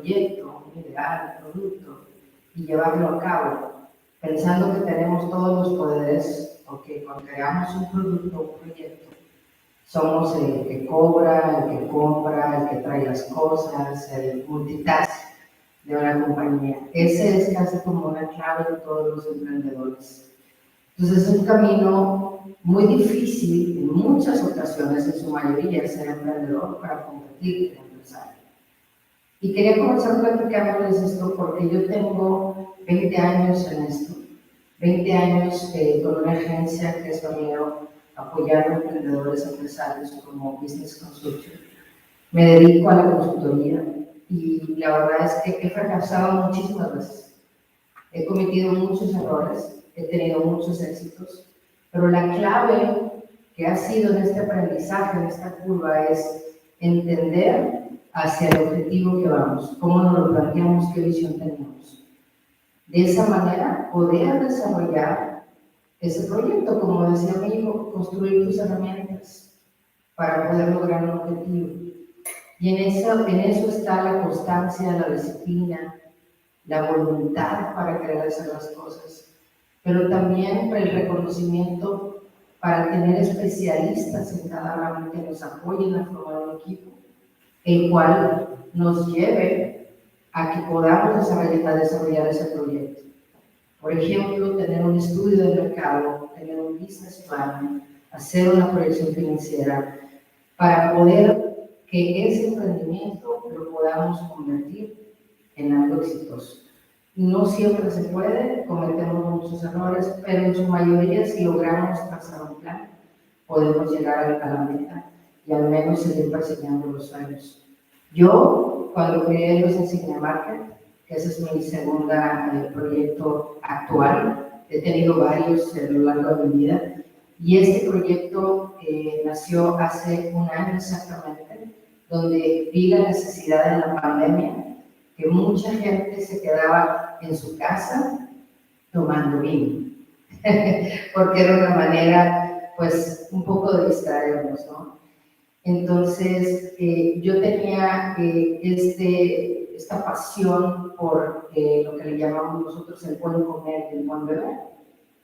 proyecto, un ideal, un producto, y llevarlo a cabo, pensando que tenemos todos los poderes, porque cuando creamos un producto, un proyecto, somos el que cobra, el que compra, el que trae las cosas, el multitask de una compañía. Ese es casi como una clave de todos los emprendedores. Entonces es un camino muy difícil en muchas ocasiones, en su mayoría, ser emprendedor para convertirte en empresario. Y quería comenzar platicándoles esto porque yo tengo 20 años en esto, 20 años con una agencia que es Barrio, apoyando a emprendedores empresarios como Business Consulting. Me dedico a la consultoría y la verdad es que he fracasado muchísimas veces. He cometido muchos errores, he tenido muchos éxitos, pero la clave que ha sido en este aprendizaje, en esta curva, es entender hacia el objetivo que vamos, cómo nos lo planteamos, qué visión tenemos. De esa manera, poder desarrollar ese proyecto, como decía mi hijo, construir tus herramientas para poder lograr un objetivo. Y en eso está la constancia, la disciplina, la voluntad para querer hacer las cosas, pero también el reconocimiento para tener especialistas en cada rama que nos apoyen a formar un equipo, el cual nos lleve a que podamos desarrollar ese proyecto. Por ejemplo, tener un estudio de mercado, tener un business plan, hacer una proyección financiera, para poder que ese emprendimiento lo podamos convertir en algo exitoso. No siempre se puede, cometemos muchos errores, pero en su mayoría, si logramos trazar un plan, podemos llegar a la meta y al menos seguir persiguiendo los sueños. Yo, cuando creé los Insignia Market, que ese es mi segunda proyecto actual, he tenido varios a lo largo de mi vida, y este proyecto nació hace un año exactamente, donde vi la necesidad en la pandemia, que mucha gente se quedaba en su casa tomando vino, porque era una manera, pues, un poco de distraernos, ¿no? Entonces, yo tenía esta pasión por lo que le llamamos nosotros el buen comer y el buen beber,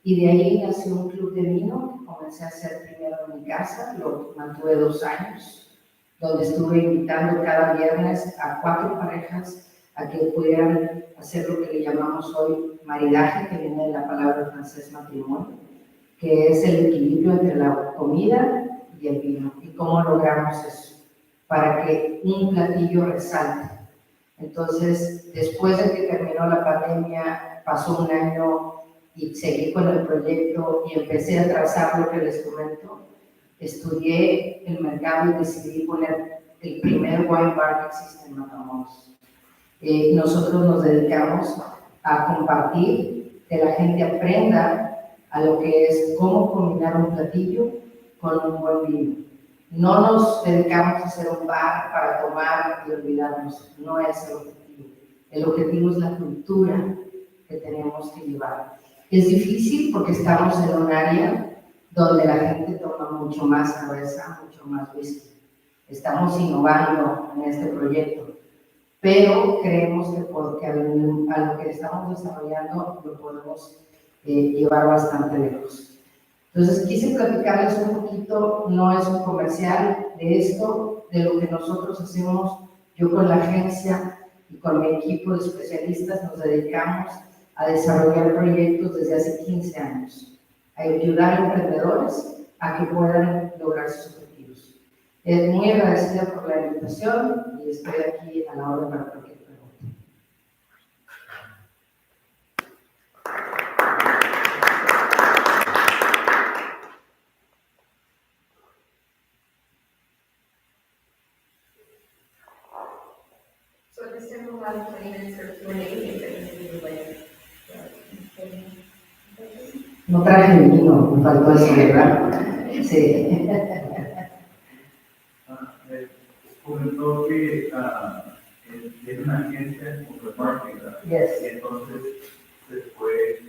y de ahí nació un club de vino que comencé a hacer primero en mi casa, lo mantuve 2 años, donde estuve invitando cada viernes a 4 parejas a que pudieran hacer lo que le llamamos hoy maridaje, que viene de la palabra francés matrimonio, que es el equilibrio entre la comida y el vino. ¿Y cómo logramos eso? Para que un platillo resalte. Entonces, después de que terminó la pandemia, pasó un año y seguí con el proyecto y empecé a trazar lo que les comento. Estudié el mercado y decidí poner el primer wine bar que existe en Matamoros. Nosotros nos dedicamos a compartir, que la gente aprenda a lo que es cómo combinar un platillo con un buen vino. No nos dedicamos a hacer un bar para tomar y olvidarnos, no es el objetivo. El objetivo es la cultura que tenemos que llevar. Es difícil porque estamos en un área donde la gente toma mucho más cerveza, mucho más whisky. Estamos innovando en este proyecto, pero creemos que porque a lo que estamos desarrollando lo podemos llevar bastante lejos. Entonces quise platicarles un poquito, no es un comercial de esto, de lo que nosotros hacemos. Yo con la agencia y con mi equipo de especialistas nos dedicamos a desarrollar proyectos desde hace 15 años, a ayudar a emprendedores a que puedan lograr sus objetivos. Muy agradecida por la invitación y estoy aquí a la hora para cualquier pregunta. So at this time, we'll have 20 minutes for Q&A, if anything you would like. No traje el vino, me faltó eso, ¿verdad? Sí. Comentó que es una agencia como marketing, Yes. y entonces se fue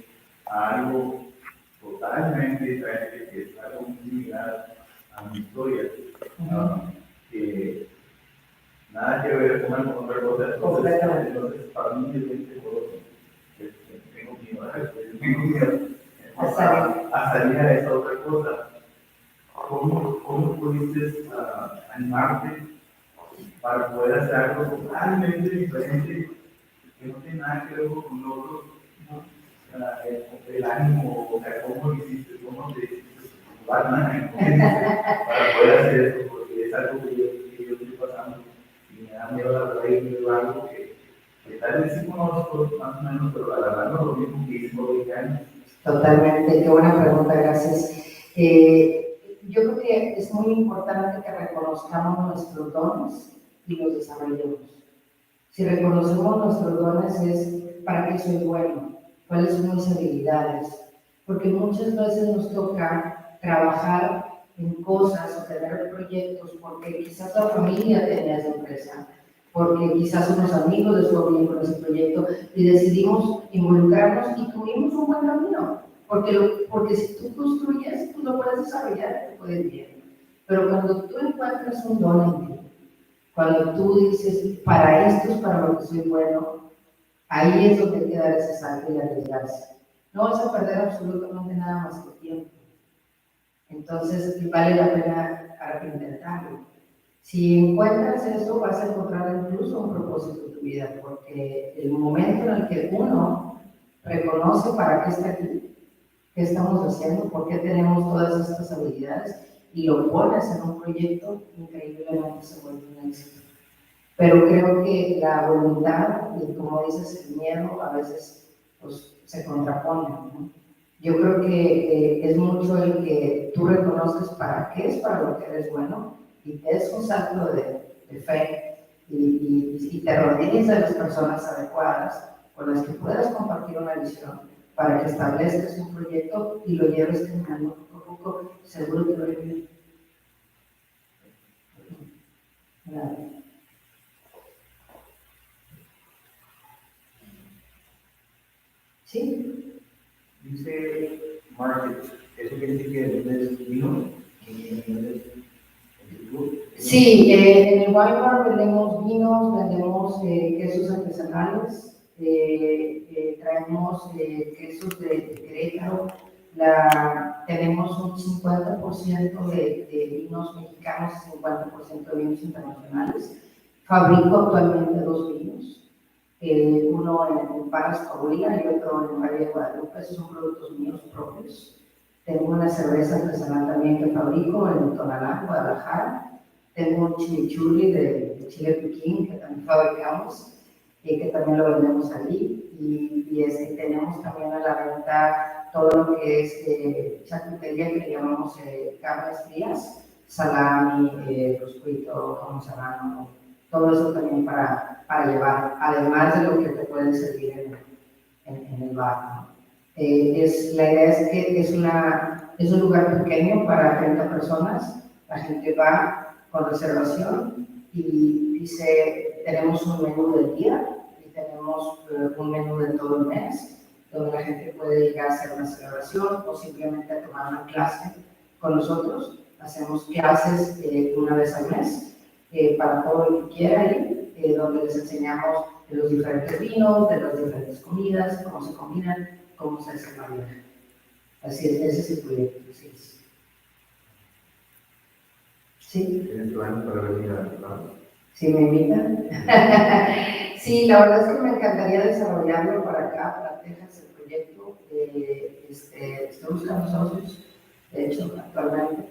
a algo totalmente diferente, que es algo muy similar a mi historia, que nada que ver con otra cosa. Completamente. Entonces, para mí es bien seguro que tengo miedo, tengo miedo a salir a esa otra cosa. ¿Cómo pudiste animarte para poder hacer algo totalmente diferente que no tiene nada que ver con nosotros? El ánimo, o sea, cómo lo hiciste, cómo te hiciste para poder hacer eso, porque es algo que yo estoy pasando y me da miedo la verdad y yo algo que tal vez sí conozco más o menos, pero la verdad no es lo mismo que hice por 20 años. Totalmente, qué buena pregunta, gracias. Yo creo que es muy importante que reconozcamos nuestros dones y los desarrollemos. Si reconocemos nuestros dones es para qué soy bueno, cuáles son mis habilidades, porque muchas veces nos toca trabajar en cosas o tener proyectos porque quizás la familia tenía esa empresa, porque quizás unos amigos de su familia con ese proyecto y decidimos involucrarnos y tuvimos un buen camino, porque si tú construyes, tú lo puedes desarrollar y te puedes bien. Pero cuando tú encuentras un don en ti, cuando tú dices, para esto es para lo que soy bueno, ahí es donde hay que dar ese salto y arriesgarse. No vas a perder absolutamente nada más que tiempo. Entonces, vale la pena para intentarlo. Si encuentras eso, vas a encontrar incluso un propósito en tu vida, porque el momento en el que uno reconoce para qué está aquí, qué estamos haciendo, por qué tenemos todas estas habilidades, y lo pones en un proyecto, increíblemente se vuelve un éxito. Pero creo que la voluntad y, como dices, el miedo a veces pues, se contraponen, ¿no? Yo creo que es mucho el que tú reconoces para qué es para lo que eres bueno y te des un salto de fe y te rodees de las personas adecuadas con las que puedas compartir una visión para que establezcas un proyecto y lo lleves caminando poco a poco, seguro que lo haré bien. ¿Sí? Dice market, ¿eso quiere decir que vendes vino? Sí, en el wine bar vendemos vinos, vendemos quesos artesanales, traemos quesos de Querétaro, tenemos un 50% de vinos mexicanos y 50% de vinos internacionales. Fabrico actualmente 2 vinos, uno en Parras, Coahuila y otro en Valle de Guadalupe, esos son productos míos propios. Tengo una cerveza artesanal también que fabrico en Tonalá, Guadalajara. Tengo un chimichurri de chile piquín que también fabricamos y que también lo vendemos allí. Y tenemos también a la venta todo lo que es charcutería que le llamamos carnes frías, salami, proscuito, jamón serrano, todo eso también para llevar, además de lo que te pueden servir en el bar, ¿no? La idea es que es un lugar pequeño para 30 personas, la gente va con reservación y dice, tenemos un menú del día y tenemos un menú de todo el mes, donde la gente puede llegar a hacer una celebración o simplemente a tomar una clase con nosotros. Hacemos clases una vez al mes para todo el que quiera ir, donde les enseñamos de los diferentes vinos, de las diferentes comidas, cómo se combinan, cómo se hace la vida. Así es, ese es el proyecto. Así es. ¿Sí? ¿Tienes planes para venir a ¿Sí me invitan? Sí, la verdad es que me encantaría desarrollarlo para acá, para Texas, el proyecto. Estoy buscando socios, de hecho, actualmente.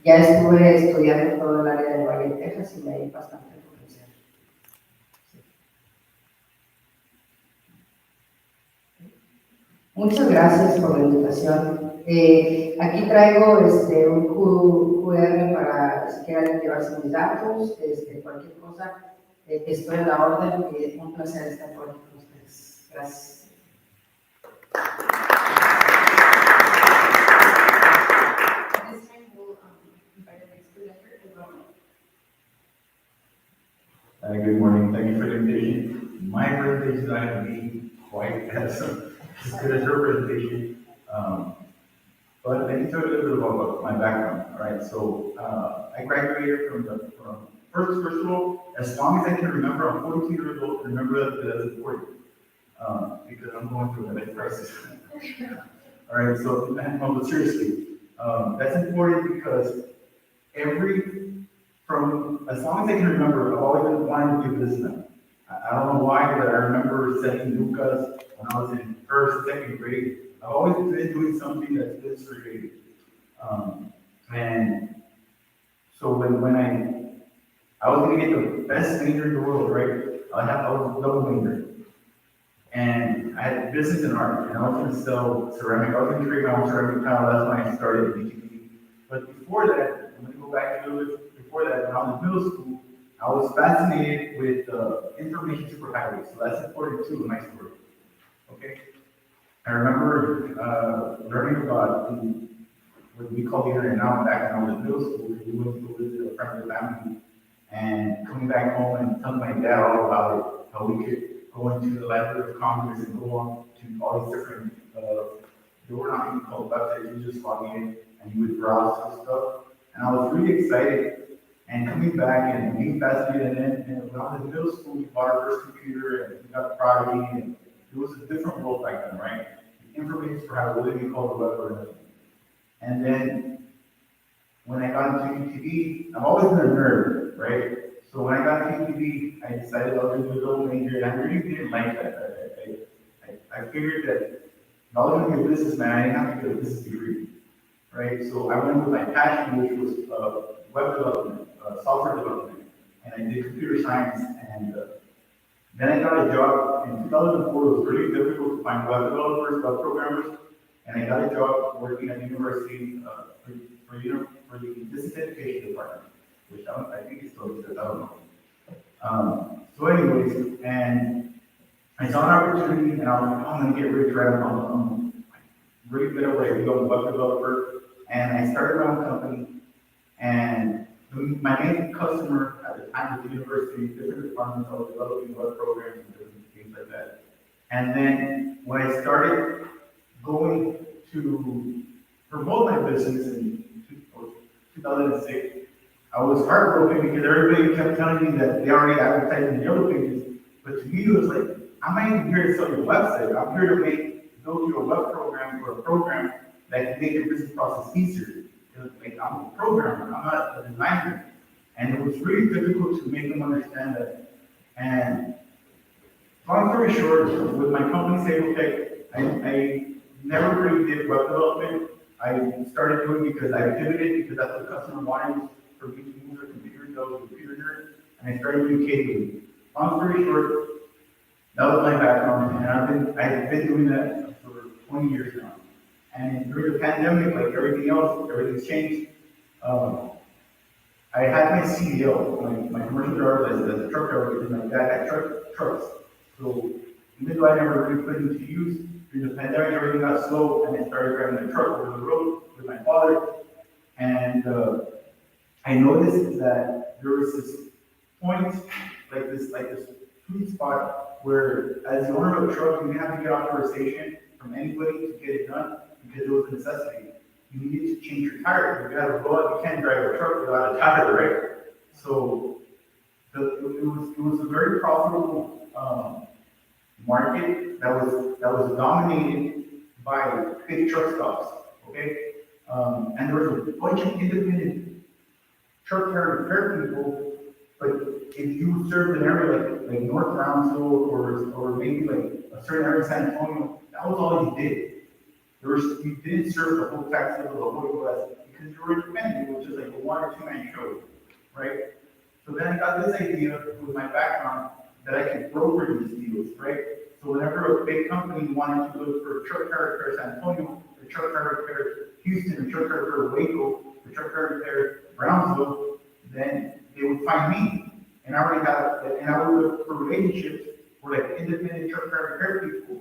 Ya estuve estudiando todo el área de Valle de Texas y me hay bastante potencial. Muchas gracias por la invitación. Aquí traigo un QR para si quieren llevarse mis datos, cualquier cosa. Estoy en la orden y un placer estar por aquí con ustedes. Gracias. This time we'll invite our next presenter, Eduardo. Good morning. Thank you for the invitation. My presentation is not going to be quite as good as your presentation, but let me tell you a little bit about my background. All right, so I graduated from first of all, as long as I can remember, I'm 42 years old, remember that that's important. Because I'm going through a life crisis. All right, so, no, but seriously, that's important because as long as I can remember, I've always been wanting to do business. I don't know why, but I remember setting Lucas when I was in first, second grade. I've always been doing something that's business related. And so when I was gonna get the best major in the world, right? I was a double major. And I had business and art, and I was gonna sell ceramic. I was gonna create my own ceramic tile. That's when I started BTX. But before that, I'm gonna go back a little bit. Before that, when I was in middle school, I was fascinated with information superhighways. So that's important too in my story. Okay. I remember learning about what we call the internet now. Back when I was in middle school, we went to go visit a friend of the family, and coming back home and telling my dad all about it, how we could go into the Library of Congress and go on to all these different, they were not even called websites, you just log in and you would browse through stuff. And I was really excited and coming back and being fascinated. And when I was in middle school, we bought our first computer and we got Prodigy, and it was a different world back then, right? The information for how what we call the web or nothing. And then when I got into UTV, I've always been a nerd, right? So when I got to UTV, I decided I was going to do a double major, and I really didn't like that. I figured that if I was going to be a businessman, I didn't have to get a business degree, right? So I went with my passion, which was web development, software development, and I did computer science. And then I got a job in 2004. It was really difficult to find web developers, web programmers, and I got a job working at university for the distance education department, which I think it still exists, I don't know. So anyways, and I saw an opportunity, and I was like, oh, I'm gonna get rich, right? I'm really good at what I do, I'm a web developer, and I started my own company, and my main customer at the time was the university, different departments, I was developing web programs and different things like that. And then when I started going to promote my business in 2006, I was heartbroken because everybody kept telling me that they already advertised in the yellow pages. But to me, it was like, I'm not even here to sell your website. I'm here to build you a web program or a program that can make your business process easier. Like, I'm a programmer, I'm not a designer. And it was really difficult to make them understand that. And long story short, with my company, Sabletech, I never really did web development. I started doing because I pivoted because that's what the customer wanted for me to move their computer to a computer nerd, and I started doing cabling. Long story short, that was my background, and I've been doing that for 20 years now. And during the pandemic, like everything else, everything's changed. I had my CDL, my commercial driver as a truck driver, because my dad had trucks. So even though I never really put it into use, during the pandemic, everything got slow, and I started driving a truck over the road with my father. And I noticed that there was this point, like this sweet spot, where as the owner of a truck, you didn't have to get authorization from anybody to get it done because it was a necessity. You needed to change your tire. You gotta go out, you can't drive a truck without a tire, right? So it was a very profitable market that was dominated by big truck stops. Okay, and there was a bunch of independent truck carrier repair people, but if you served an area like North Brownsville or maybe like a certain area in San Antonio, that was all you did. You didn't serve the whole Texas or the whole US because you were independent, which is like a 1 or 2 man show, right? So then I got this idea with my background that I could broker these deals, right? So whenever a big company wanted to look for a truck carrier repair San Antonio, the truck carrier repair Houston, the truck carrier repair Waco, the truck carrier repair Brownsville, then they would find me. And I would look for relationships where like independent truck carrier repair people,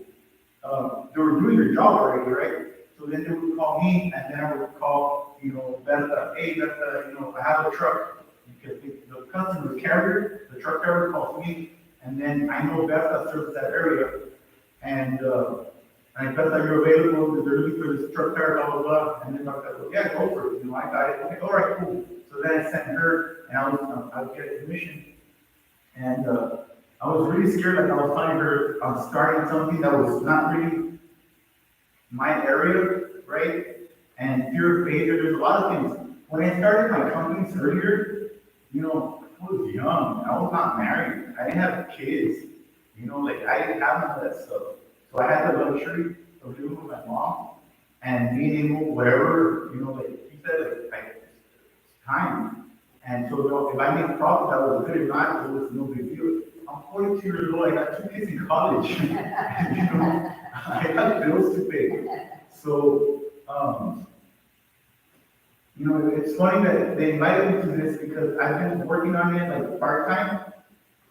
they were doing their job already, right? So then they would call me, and then I would call, Bethta, hey, Bethta, I have a truck, because the customer's carrier, the truck carrier calls me, and then I know Bethta serves that area, and Bethta, you're available, because they're looking for this truck carrier, blah, blah, blah, and then Bethta goes, yeah, go for it, I got it, okay, all right, cool. So then I sent her and I would get a commission. And, I was really scared, like I was telling her, I'm starting something that was not really my area, right? And fear of failure, there's a lot of things. When I started my companies earlier, I was young, I was not married, I didn't have kids, like I didn't have none of that stuff. So I had the luxury of living with my mom and being able, whatever, like he said, like time. And so, if I made profit, that was good. If not, it was no big deal. I'm 42 years old. I got 2 kids in college. I got bills to pay. So, it's funny that they invited me to this because I've been working on it like part time,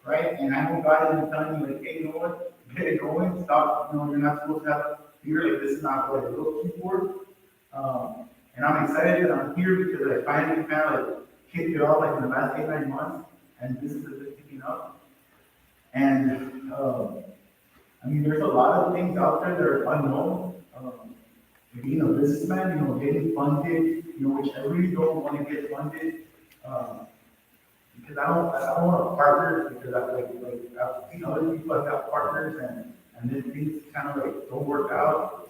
right? And I know God has been telling me like, hey, you know what? Get it going. Stop. You're not supposed to have fear. Like this is not what I'm looking for. And I'm excited that I'm here because I finally kind of like kicked it off like in the last 8, 9 months, and this is been picking up. And there's a lot of things out there that are unknown. Being a businessman, getting funded, which I really don't want to get funded, because I don't want to partner because I've seen other people have got partners and then things kind of like don't work out.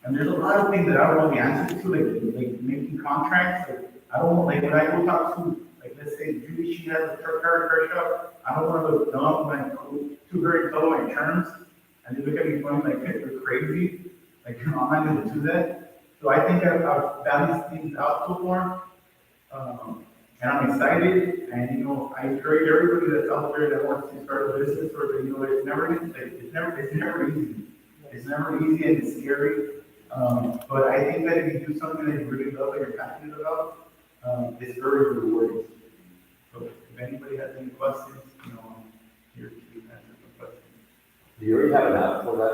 And there's a lot of things that I don't know the answers to, like making contracts. Like I don't want, like when I go talk to, like let's say Judy, she has a truck car shop. I don't want to look dumb when I go to her and tell my terms, and they look at me funny like, hey, you're crazy. Like I'm not going to do that. So I think I've balanced things out so far, and I'm excited. And I encourage everybody that's out there that wants to start a business, or it's never easy. It's never easy and it's scary. But I think that if you do something that you really love and you're passionate about, it's very rewarding. So if anybody has any questions, here to answer some questions. Do you already have an app for that?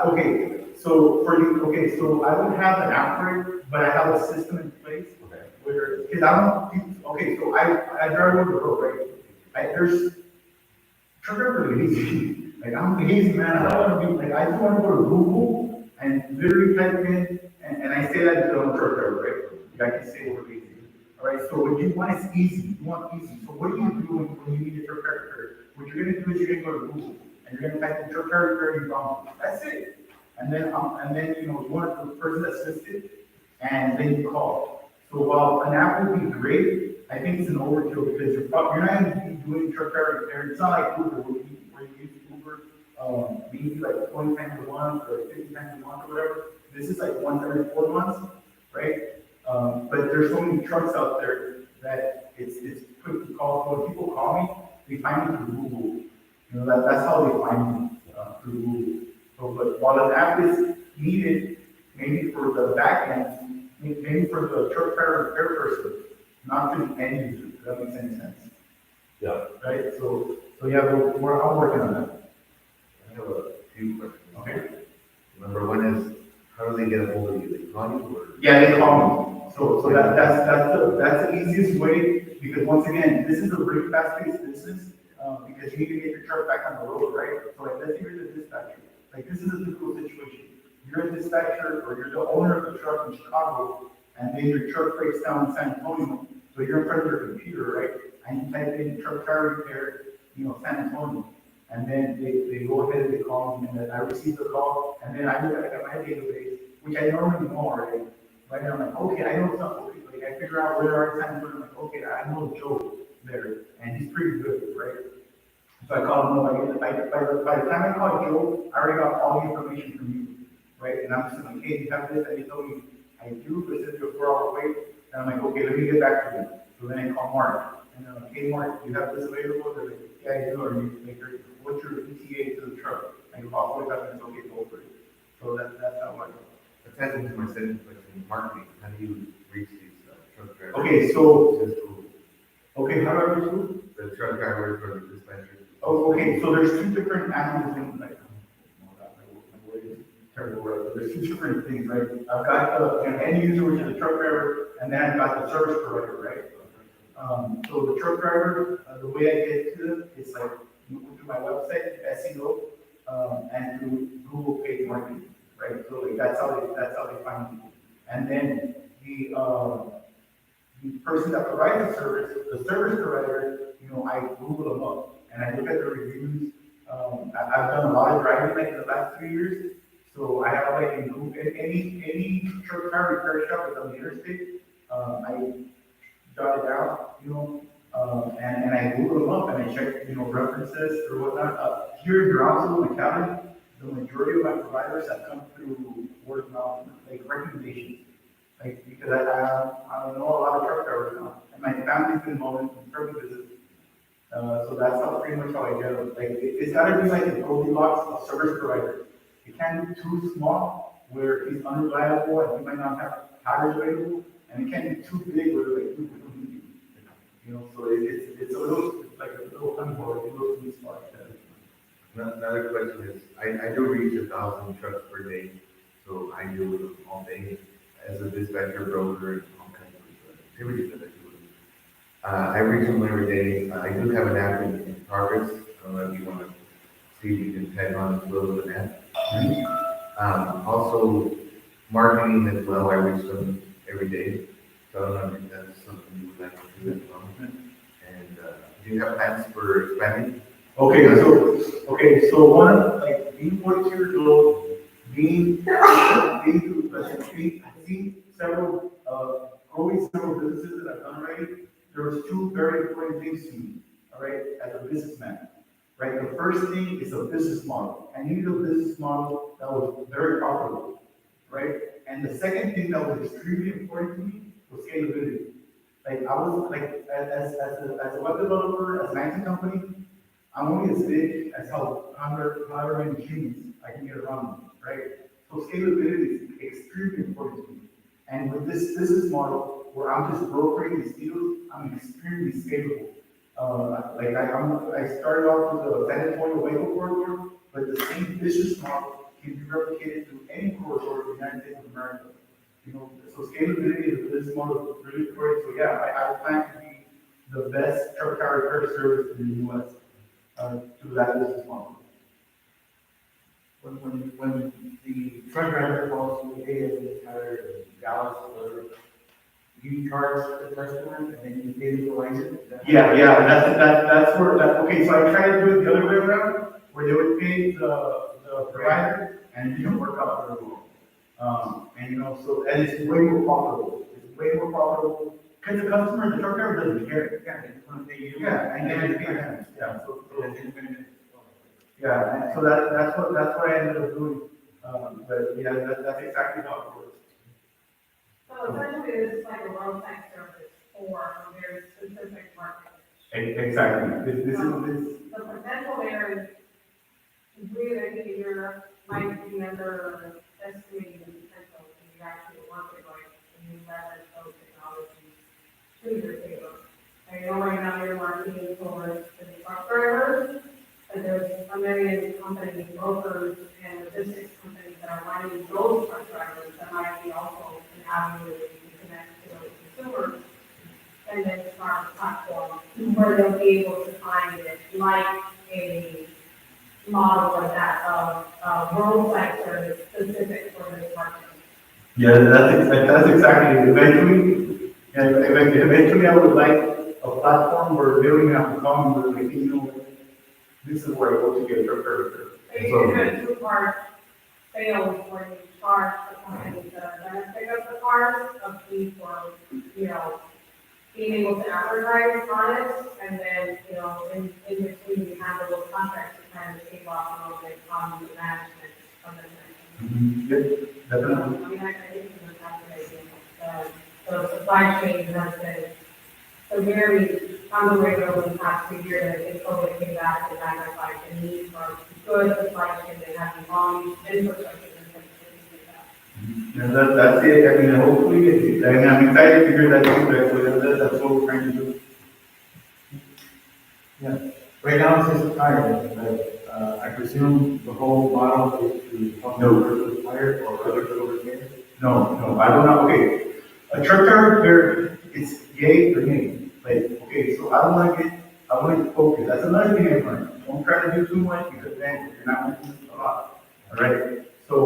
Okay, so I don't have an app for it, but I have a system in place. Okay. Because so I drive over the road, right? There's truck drivers are lazy. Like I'm lazy, man. I don't want to be like I just want to go to Google and literally type in, and I say that because I'm a truck driver, right? Like I can say we're lazy. All right. So what you want is easy. You want easy. So what do you do when you need a truck driver? What you're gonna do is you're gonna go to Google and you're gonna type in truck driver in wrong. That's it. And then you want the person that's listed, and then you call. So while an app would be great, I think it's an overkill because you're not going to be doing truck driver repair. It's not like Uber where you use Uber maybe like 20 times a month or 50 times a month or whatever. This is like once every 4 months, right? But there's so many trucks out there that it's quick to call. So when people call me, they find me through Google. That's how they find me through Google. So, but while an app is needed, maybe for the back end, maybe for the truck driver repair person, not to the end user. If that makes any sense. Yeah. Right. So yeah, I'm working on that. I have a few questions. Okay. Number one is, how do they get a hold of you? They call you or? Yeah, they call me. So that's the easiest way, because once again, this is a very fast-paced business, because you need to get your truck back on the road, right? So like, let's say you're the dispatcher. Like, this is a typical situation. You're a dispatcher, or you're the owner of the truck in Chicago, and then your truck breaks down in San Antonio. So you're in front of your computer, right? And you type in truck tire repair, San Antonio. And then they go ahead and they call me, and then I receive the call, and then I look at my database, which I normally know already. Right? And I'm like, okay, I know something. Like, I figure out where they are in San Antonio. I'm like, okay, I know Joe there, and he's pretty good, right? So I call him. By the time I call Joe, I already got all the information from you, right? And I'm just like, hey, you have this, and he told me I do, but it's a 4-hour wait. And I'm like, okay, let me get back to you. So then I call Mark, and I'm like, hey, Mark, do you have this available? They're like, yeah, I do. Or you like, what's your ETA to the truck? I go, oh, 45 minutes, okay, go for it. So that's how I go. That ties into my second question, marketing. How do you reach these truck drivers? Okay, so, Just to- okay, how do I do? The truck drivers or the dispatchers? Oh, okay, so there's 2 different animals in, like, my word is terrible, right? But there's 2 different things, right? I've got the end user, which is the truck driver, and then I've got the service provider, right? So the truck driver, the way I get to them is like through my website, SEO, and through Google paid marketing, right? So like that's how they find me. And then the person that provides the service provider, you know, I Google them up and I look at the reviews. I've done a lot of driving like in the last 3 years. So I have like in Google, any truck car repair shop that's on the interstate, I jot it down, you know, and I Google them up and I check, you know, references or whatnot. Here in Brownsville, in the county, the majority of my providers have come through word of mouth, like recommendations. Like, because I know a lot of truck drivers now, and my family's been involved in truck business. So that's how pretty much how I get it. Like, it's gotta be like a Goldilocks of service provider. It can't be too small where he's unreliable and he might not have tires available, and it can't be too big where like, you know, so it's a little, it's like a little unboard, a little too small. Another question is, I do reach 1,000 trucks per day, so I deal with them all day as a dispatcher, broker, and all kinds of activities that I do. I reach them every day. I do have an app in progress. I don't know if you want to see if you can tag on a little bit of that. Also, marketing as well, I reach them every day. So I don't know if that's something you would like to do as well. And do you have plans for expanding? Okay, so one of, like, being 42 years old, being, I see several, growing several businesses that I've done already. There's two very important things to me, all right, as a businessman, right? The first thing is a business model. I needed a business model that was very profitable, right? And the second thing that was extremely important to me was scalability. Like, I was, like, as a web developer, as an IT company, I'm only as big as however many humans I can get around me, right? So scalability is extremely important to me. And with this business model, where I'm just brokering these deals, I'm extremely scalable. I started off with the San Antonio Waco corridor, but the same business model can be replicated to any corridor in the United States of America. You know, so scalability of the business model is really important. So yeah, I plan to be the best truck car repair service in the US. To that business model. When the truck driver calls you, hey, I'm tired of Dallas, or you charge the customer and then you pay the provider? Yeah, that's where, okay, so I tried to do it the other way around, where they would pay the provider, and it didn't work out very well. And you know, so, and it's way more profitable. It's way more profitable, because the customer, the truck driver doesn't care. Yeah, they just want to pay you. Yeah, and then it's pay them, yeah, so. That's independent. Yeah, and so that's what I ended up doing, but yeah, that's exactly how it works. So essentially, this is like a roadside service for a very specific market. Exactly, this is. The potential there is really, you might be under estimating the potential when you actually work with like new leverage those technologies to your favor. I know right now you're marketing towards the truck drivers, but there's a million companies, brokers, and logistics companies that are running those truck drivers that might be also an avenue that you can connect to those consumers. And then start a platform where they'll be able to find it like a model like that of roadside service specific for this market. Yeah, that's exactly it. Eventually I would like a platform where they don't even have to come, where they can, you know, this is where I go to get prepared. So you can do two-part sales where you charge the companies that are going to pick up the cars of fee for, you know, being able to advertise on it, and then, you know, in between you have those contracts to kind of take off a little bit on the management of the thing. Yep, definitely. I mean, I think it's fascinating. The supply chain has been severely on the radar over the past 2 years. I think COVID came back and magnified the need for good supply chain and having long infrastructure in place to do that. Yeah, that's it. I mean, hopefully, I'm excited to hear that feedback, so that's what we're trying to do. Yeah, right now it's just tire, but I presume the whole model is to help No. the supplier or other over here. No, I don't know. Okay, a truck car repair, it's yay or nay. Like, okay, so I want to focus. That's another thing I learned. Don't try to do too much because then you're not going to do a lot. All right. So,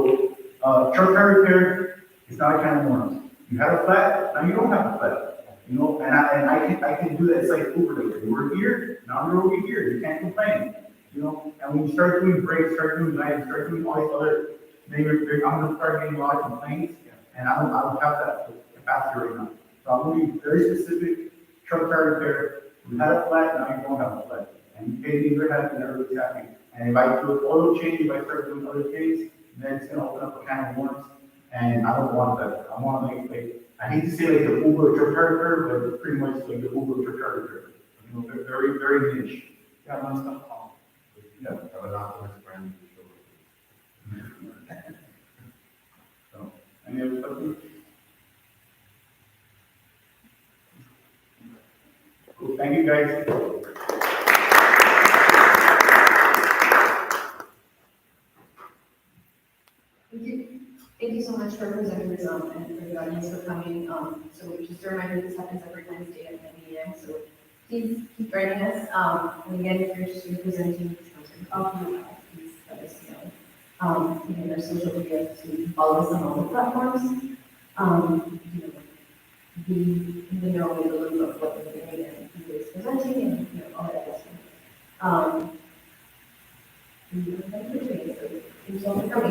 truck car repair is not a kind of worms. You have a flat, now you don't have a flat. You know, and I can do that, it's like Uber, like, we're here, now we're over here, you can't complain, you know? And when you start doing breaks, start doing nights, start doing all these other, maybe I'm gonna start getting a lot of complaints, and I don't have that capacity right now. So I'm gonna be very specific, truck tire repair, we had a flat, now you don't have a flat. And you pay me, you're happy, and everybody's happy. And if I do an oil change, if I start doing other things, then it's gonna open up a can of worms, and I don't want that. I wanna make, like, I hate to say like the Uber truck driver, but it's pretty much like the Uber truck driver. You know, they're very, very niche. Yeah, one stop call. Yeah, have an optimist friend. So, any other questions? Cool, thank you guys. Thank you so much for presenting this, and for the audience for coming. So just a reminder, this happens every Wednesday at 9 a.m. So please keep writing us. And again, if you're interested in presenting, please let us know. You can our social media to follow us on all the platforms. You know, be in the know with a little of what we're doing and who is presenting and, you know, all that good stuff. Thank you for coming.